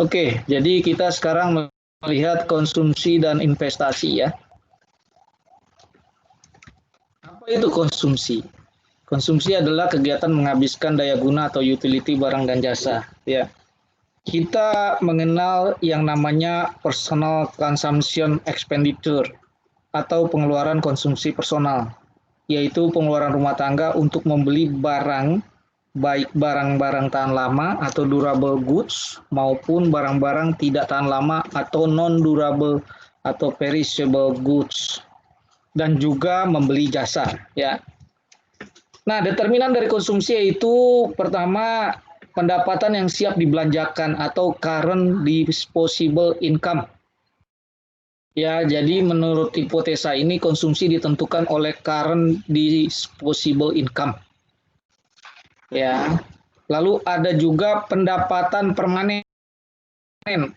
Oke, jadi kita sekarang melihat konsumsi dan investasi ya. Apa itu konsumsi? Konsumsi adalah kegiatan menghabiskan daya guna atau utility barang dan jasa. Ya, kita mengenal yang namanya personal consumption expenditure atau pengeluaran konsumsi personal, yaitu pengeluaran rumah tangga untuk membeli barang, baik barang-barang tahan lama atau durable goods maupun barang-barang tidak tahan lama atau non-durable atau perishable goods, dan juga membeli jasa ya. Nah, determinan dari konsumsi yaitu pertama pendapatan yang siap dibelanjakan atau current disposable income. Ya, jadi menurut hipotesa ini konsumsi ditentukan oleh current disposable income. Ya. Lalu ada juga pendapatan permanen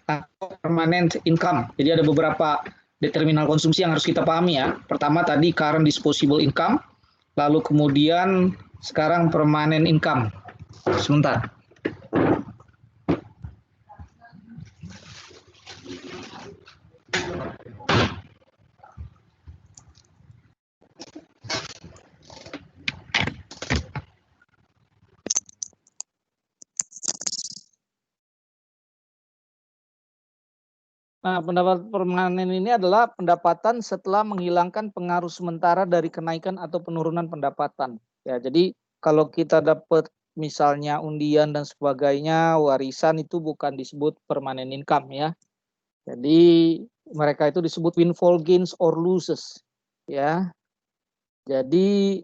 atau permanent income. Jadi ada beberapa determinan konsumsi yang harus kita pahami ya. Pertama tadi current disposable income, lalu kemudian sekarang permanent income. Sebentar. Nah, pendapatan permanen ini adalah pendapatan setelah menghilangkan pengaruh sementara dari kenaikan atau penurunan pendapatan. Ya, jadi kalau kita dapat misalnya undian dan sebagainya, warisan itu bukan disebut permanent income ya. Jadi mereka itu disebut windfall gains or losses ya. Jadi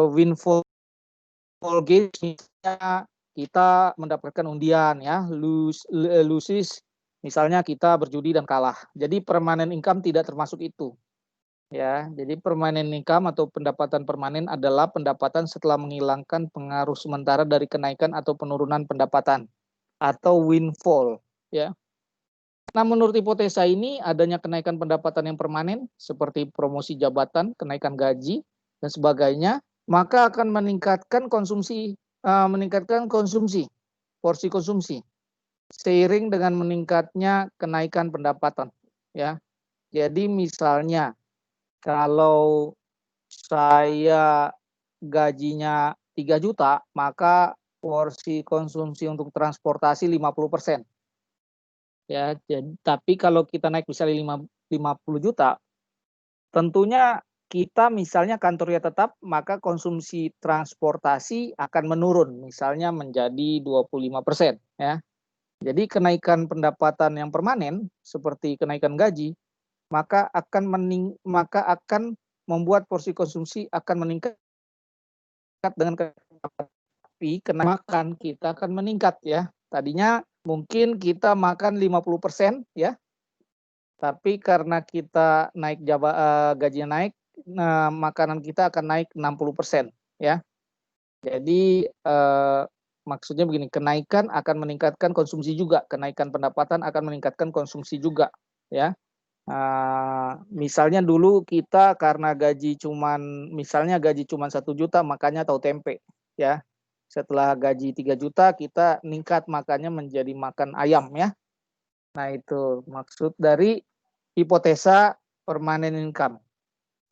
windfall gains misalnya kita mendapatkan undian ya, losses misalnya kita berjudi dan kalah. Jadi permanent income tidak termasuk itu. Ya, jadi permanent income atau pendapatan permanen adalah pendapatan setelah menghilangkan pengaruh sementara dari kenaikan atau penurunan pendapatan atau windfall ya. Nah, menurut hipotesa ini, adanya kenaikan pendapatan yang permanen, seperti promosi jabatan, kenaikan gaji, dan sebagainya, maka akan meningkatkan konsumsi, porsi konsumsi, seiring dengan meningkatnya kenaikan pendapatan. Ya, jadi misalnya kalau saya gajinya 3 juta, maka porsi konsumsi untuk transportasi 50%. Ya, jadi tapi kalau kita naik misalnya 50 juta, tentunya kita misalnya kantornya tetap, maka konsumsi transportasi akan menurun, misalnya menjadi 25% ya. Jadi kenaikan pendapatan yang permanen seperti kenaikan gaji, maka akan membuat porsi konsumsi akan meningkat dengan tapi makan kita akan meningkat ya. Tadinya mungkin kita makan 50% ya. Tapi karena kita naik gajinya naik, nah makanan kita akan naik 60% ya. Jadi maksudnya begini, kenaikan akan meningkatkan konsumsi juga, kenaikan pendapatan akan meningkatkan konsumsi juga ya. Misalnya dulu kita karena misalnya gaji cuman 1 juta makanya tahu tempe ya. Setelah gaji 3 juta kita meningkat makannya menjadi makan ayam ya. Nah, itu maksud dari hipotesa permanent income.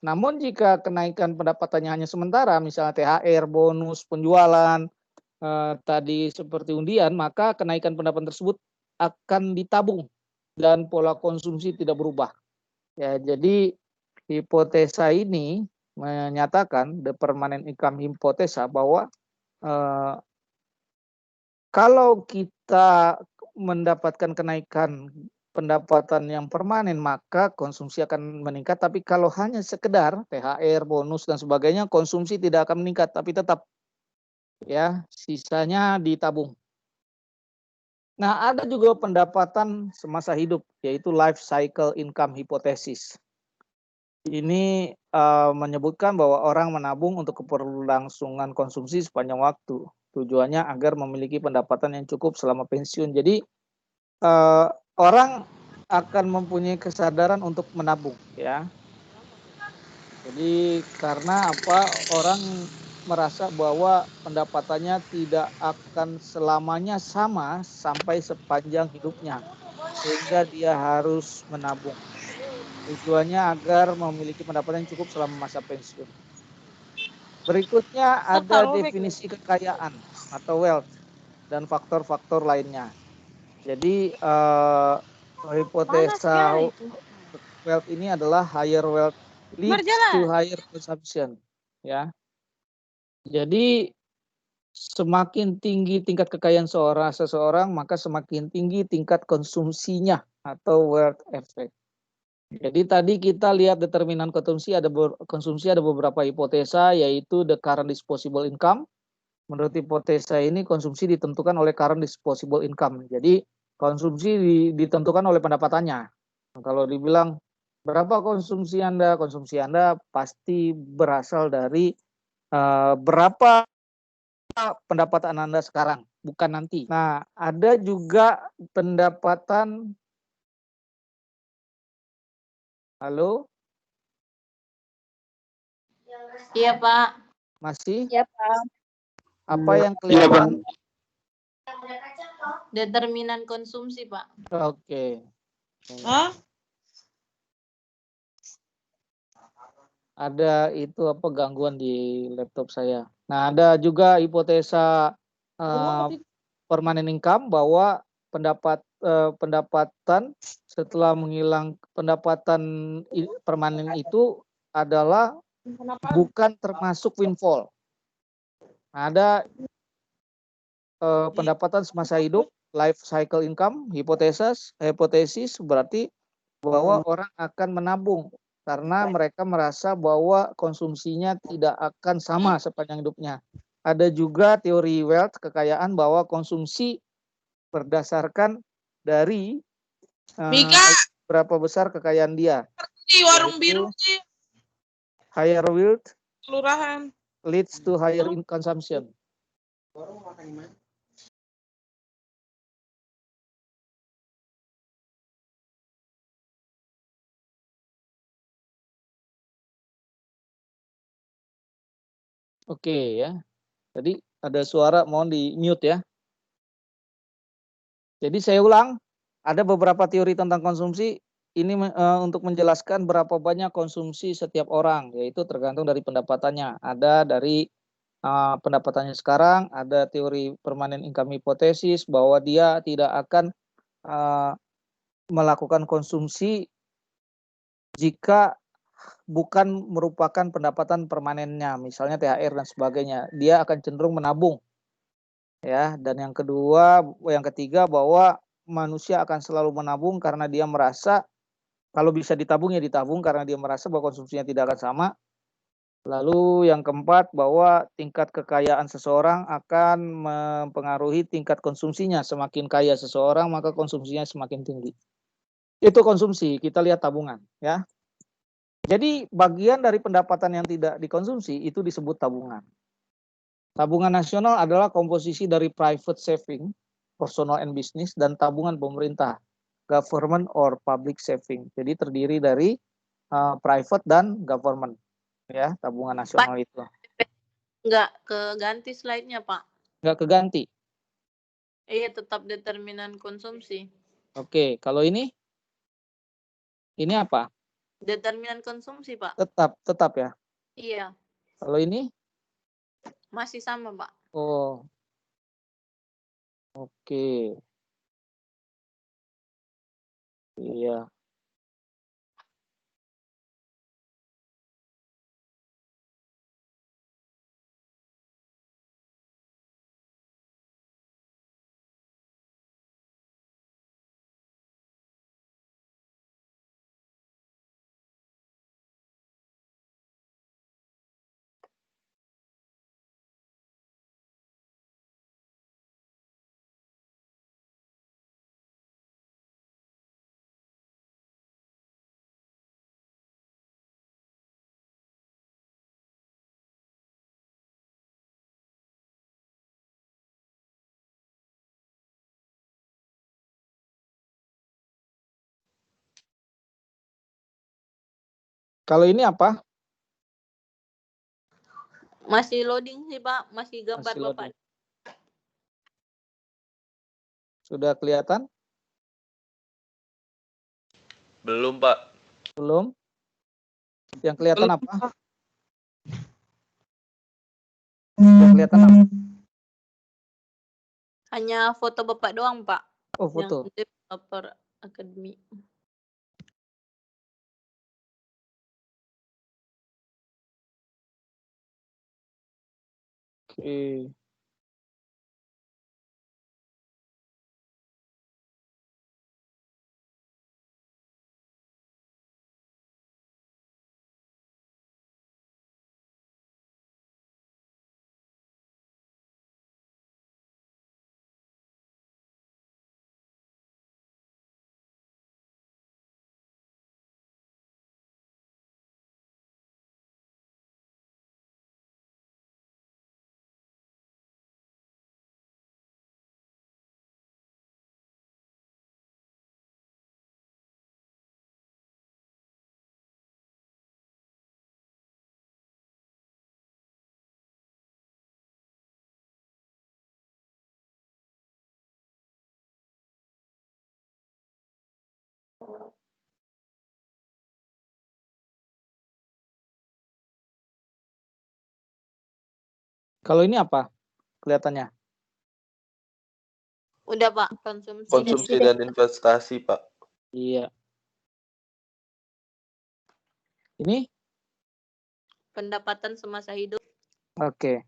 Namun jika kenaikan pendapatannya hanya sementara, misalnya THR, bonus, penjualan, tadi seperti undian, maka kenaikan pendapatan tersebut akan ditabung dan pola konsumsi tidak berubah. Ya, jadi hipotesa ini menyatakan the permanent income hipotesa bahwa kalau kita mendapatkan kenaikan pendapatan yang permanen, maka konsumsi akan meningkat. Tapi kalau hanya sekedar THR, bonus, dan sebagainya, konsumsi tidak akan meningkat, tapi tetap ya sisanya ditabung. Nah, ada juga pendapatan semasa hidup, yaitu life cycle income hypothesis. Ini menyebutkan bahwa orang menabung untuk keberlangsungan konsumsi sepanjang waktu. Tujuannya agar memiliki pendapatan yang cukup selama pensiun. Jadi orang akan mempunyai kesadaran untuk menabung ya. Jadi karena apa, orang merasa bahwa pendapatannya tidak akan selamanya sama sampai sepanjang hidupnya, sehingga dia harus menabung. Tujuannya agar memiliki pendapatan yang cukup selama masa pensiun. Berikutnya ada definisi kekayaan atau wealth dan faktor-faktor lainnya. Jadi hipotesa wealth ini adalah higher wealth leads to higher consumption, ya. Jadi semakin tinggi tingkat kekayaan seseorang, maka semakin tinggi tingkat konsumsinya atau wealth effect. Jadi tadi kita lihat determinan konsumsi ada beberapa hipotesa, yaitu the current disposable income. Menurut hipotesa ini konsumsi ditentukan oleh current disposable income. Jadi konsumsi ditentukan oleh pendapatannya. Kalau dibilang berapa konsumsi Anda pasti berasal dari berapa pendapatan Anda sekarang, bukan nanti. Nah, ada juga pendapatan. Halo? Iya, Pak. Masih? Iya, Pak. Apa yang kelihatan? Determinan konsumsi, Pak. Oke. Hah? Ada itu apa gangguan di laptop saya. Nah, ada juga hipotesa permanent income bahwa pendapatan setelah menghilang pendapatan permanen itu adalah bukan termasuk windfall. Nah, ada pendapatan semasa hidup, life cycle income, hipotesis berarti bahwa orang akan menabung karena mereka merasa bahwa konsumsinya tidak akan sama sepanjang hidupnya. Ada juga teori wealth, kekayaan, bahwa konsumsi berdasarkan dari berapa besar kekayaan dia. Di warung biru sih. Higher wealth Kelurahan. leads to higher consumption. Oke ya. Jadi ada suara, mohon di mute ya. Jadi saya ulang, ada beberapa teori tentang konsumsi. Ini untuk menjelaskan berapa banyak konsumsi setiap orang, yaitu tergantung dari pendapatannya. Ada dari pendapatannya sekarang, ada teori permanent income hypothesis bahwa dia tidak akan melakukan konsumsi jika bukan merupakan pendapatan permanennya, misalnya THR dan sebagainya. Dia akan cenderung menabung. Ya, dan yang ketiga bahwa manusia akan selalu menabung karena dia merasa kalau bisa ditabung ya ditabung karena dia merasa bahwa konsumsinya tidak akan sama. Lalu yang keempat bahwa tingkat kekayaan seseorang akan mempengaruhi tingkat konsumsinya. Semakin kaya seseorang maka konsumsinya semakin tinggi. Itu konsumsi, kita lihat tabungan ya. Jadi bagian dari pendapatan yang tidak dikonsumsi itu disebut tabungan. Tabungan nasional adalah komposisi dari private saving, personal and business, dan tabungan pemerintah, government or public saving. Jadi terdiri dari private dan government, ya tabungan nasional Pak, itu. Nggak keganti slide-nya, Pak. Nggak keganti. Iya, tetap determinan konsumsi. Oke, kalau ini apa? Determinan konsumsi, Pak. Tetap ya. Iya. Kalau ini? Masih sama, Pak. Oh. Oke. Iya. Kalau ini apa? Masih loading sih, Pak. Masih gambar Masih Bapak. loading. Sudah kelihatan? Belum, Pak. Belum? Yang kelihatan apa? Yang kelihatan apa? Hanya foto Bapak doang, Pak. Oh, foto. Yang developer akademi. Oke. Kalau ini apa kelihatannya? Udah, Pak. Konsumsi. Konsumsi dan investasi, Pak. Iya. Ini? Pendapatan semasa hidup. Oke.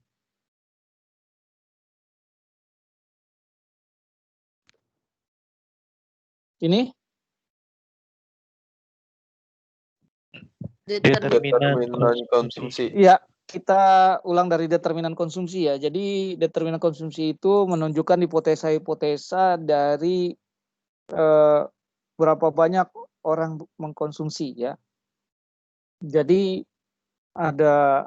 Ini? Determinan konsumsi. Iya, kita ulang dari determinan konsumsi ya. Jadi determinan konsumsi itu menunjukkan hipotesa-hipotesa dari berapa banyak orang mengkonsumsi ya. Jadi ada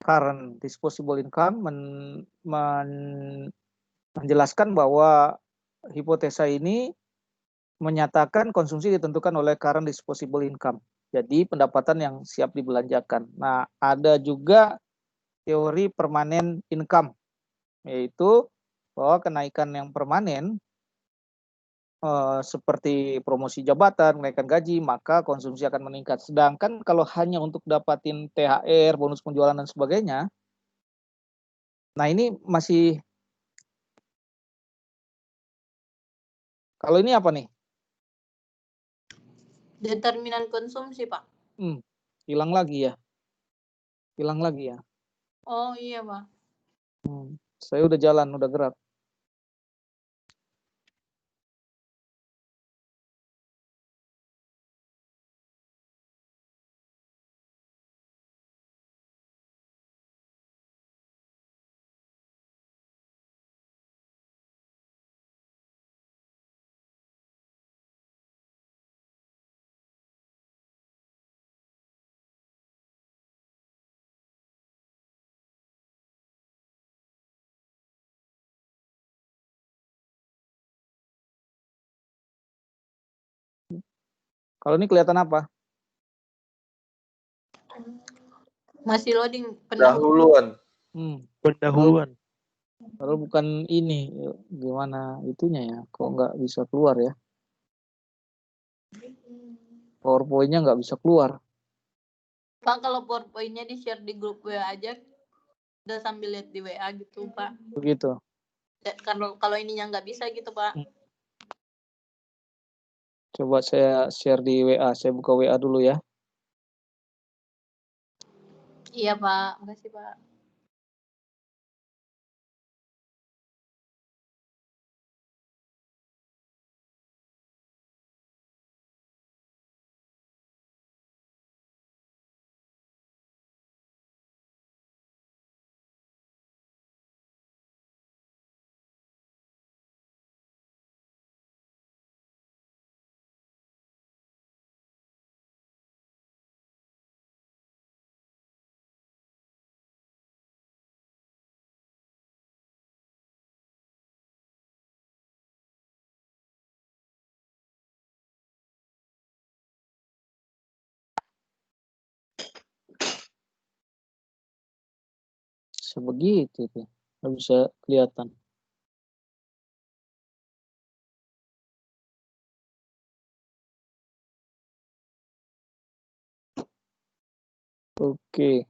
current disposable income menjelaskan bahwa hipotesa ini menyatakan konsumsi ditentukan oleh current disposable income. Jadi pendapatan yang siap dibelanjakan. Nah, ada juga teori permanen income, yaitu bahwa kenaikan yang permanen seperti promosi jabatan, kenaikan gaji, maka konsumsi akan meningkat. Sedangkan kalau hanya untuk dapatin THR, bonus penjualan dan sebagainya, nah ini masih, kalau ini apa nih? Determinan konsumsi, Pak. Hilang lagi ya? Hilang lagi ya? Oh iya, Pak. Saya udah jalan, udah gerak. Kalau ini kelihatan apa? Masih loading. Pendahuluan. Pendahuluan. Kalau bukan ini, gimana itunya ya? Kok nggak bisa keluar ya? PowerPoint-nya nggak bisa keluar. Pak, kalau PowerPoint-nya di-share di grup WA aja, udah sambil lihat di WA gitu, Pak. Begitu. Kalau ininya nggak bisa gitu, Pak. Coba saya share di WA. Saya buka WA dulu ya. Iya, Pak. Makasih, Pak. Sebegitu tuh, nggak bisa kelihatan. Oke.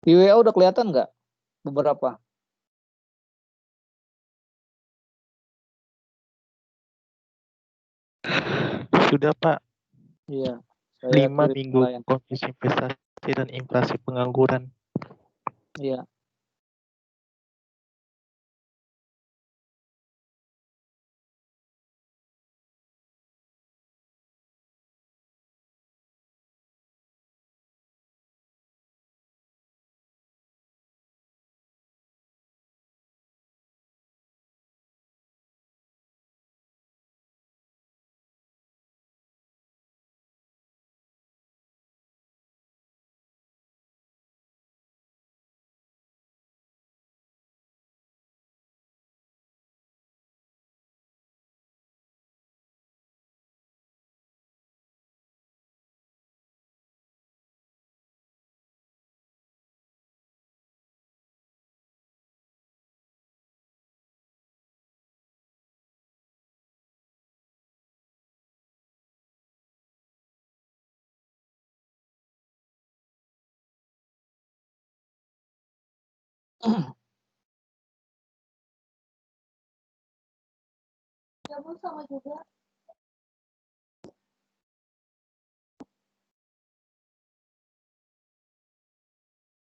Di WA udah kelihatan nggak beberapa? Sudah Pak, Iya, saya 5 kirim minggu lain. kondisi investasi dan inflasi pengangguran. Iya.